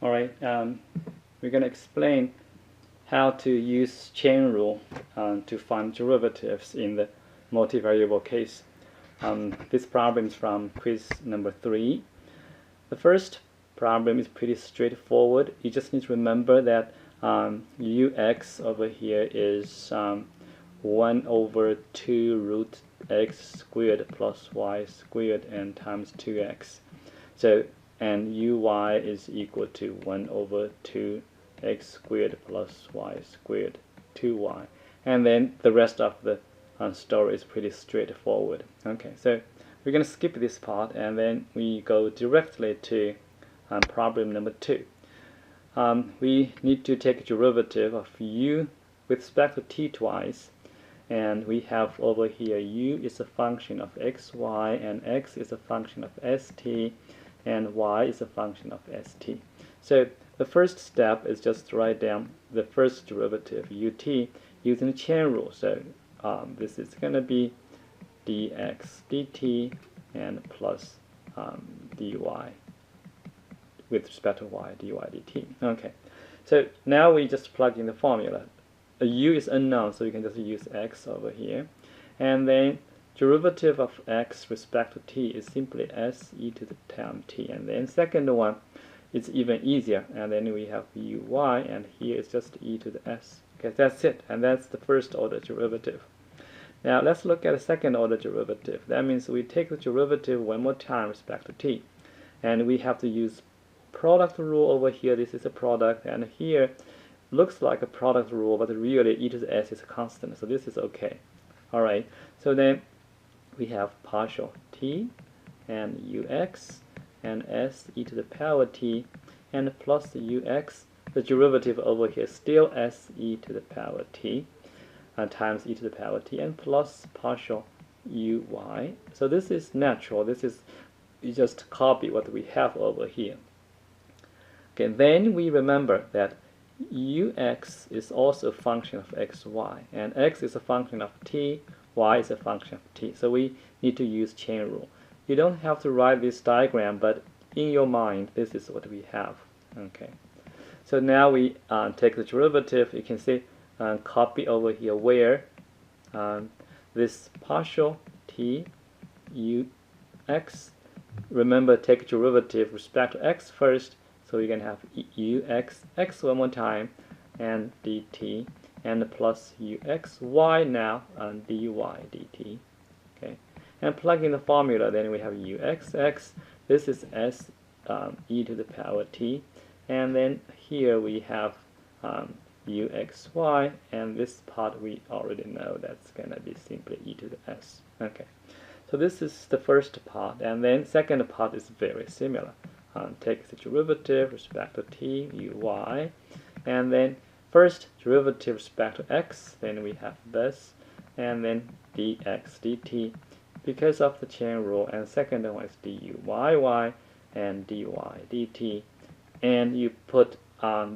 Alright, we're going to explain how to use chain rule to find derivatives in the multivariable case. This problem is from quiz number 3. The first problem is pretty straightforward. You just need to remember that ux over here is 1 over 2 root x squared plus y squared and times 2x. So, and uy is equal to 1 over 2 x squared plus y squared 2y. And then the rest of the story is pretty straightforward. Okay, so we're going to skip this part and then we go directly to problem number 2. We need to take a derivative of u with respect to t twice, and we have over here u is a function of xy and x is a function of st and y is a function of st. So the first step is just to write down the first derivative ut using the chain rule. So this is going to be dx dt and plus dy with respect to y, dy dt. Okay, so now we just plug in the formula. U is unknown, so you can just use x over here, and then derivative of x respect to t is simply s e to the term t, and then second one is even easier, and then we have uy, and here is just e to the s. Okay, that's it, and that's the first order derivative. Now let's look at the second order derivative. That means we take the derivative one more time respect to t, and we have to use product rule over here. This is a product, and here looks like a product rule, but really e to the s is a constant, so this is okay. Alright, so then we have partial t and ux and s e to the power t and plus the ux. The derivative over here is still s e to the power t times e to the power t and plus partial uy. So this is natural. This is, you just copy what we have over here. Okay, then we remember that ux is also a function of xy, and x is a function of t, y is a function of t. So we need to use chain rule. You don't have to write this diagram, but in your mind, this is what we have. Okay. So now we take the derivative. You can see copy over here where this partial t ux. Remember, take derivative respect to x first. So we're going to have ux x one more time and dt and plus uxy now and dy dt. Okay, and plug in the formula, then we have uxx. This is s e to the power t, and then here we have uxy, and this part we already know, that's going to be simply e to the s. Okay, so this is the first part, and then second part is very similar. Take the derivative respect to t, uy, and then first derivative respect to x, then we have this, and then dx dt because of the chain rule, and second one is duyy and dy dt, and you put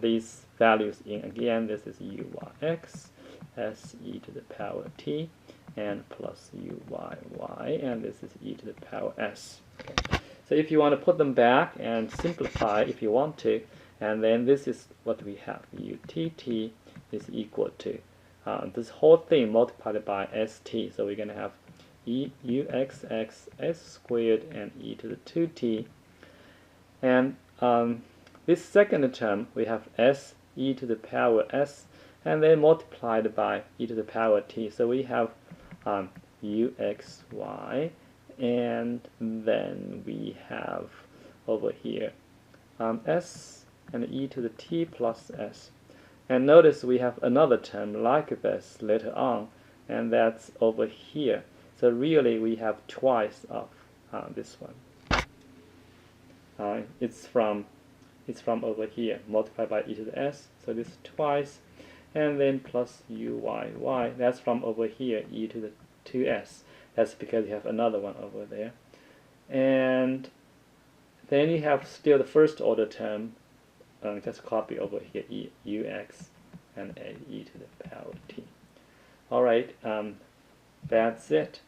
these values in again. This is uyx, s e to the power t, and plus uyy, and this is e to the power s. Okay. So if you want to put them back and simplify if you want to, and then this is what we have. utt is equal to this whole thing multiplied by st. So we're going to have uxx s squared and e to the 2t. And this second term we have s e to the power s, and then multiplied by e to the power t. So we have uxy. And then we have over here s and e to the t plus s. And notice we have another term like this later on, and that's over here. So really we have twice of this one. It's from over here, multiplied by e to the s. So this is twice, and then plus uyy. That's from over here, e to the 2s. That's because you have another one over there. And then you have still the first order term. Just copy over here ux and e to the power t. Alright, that's it.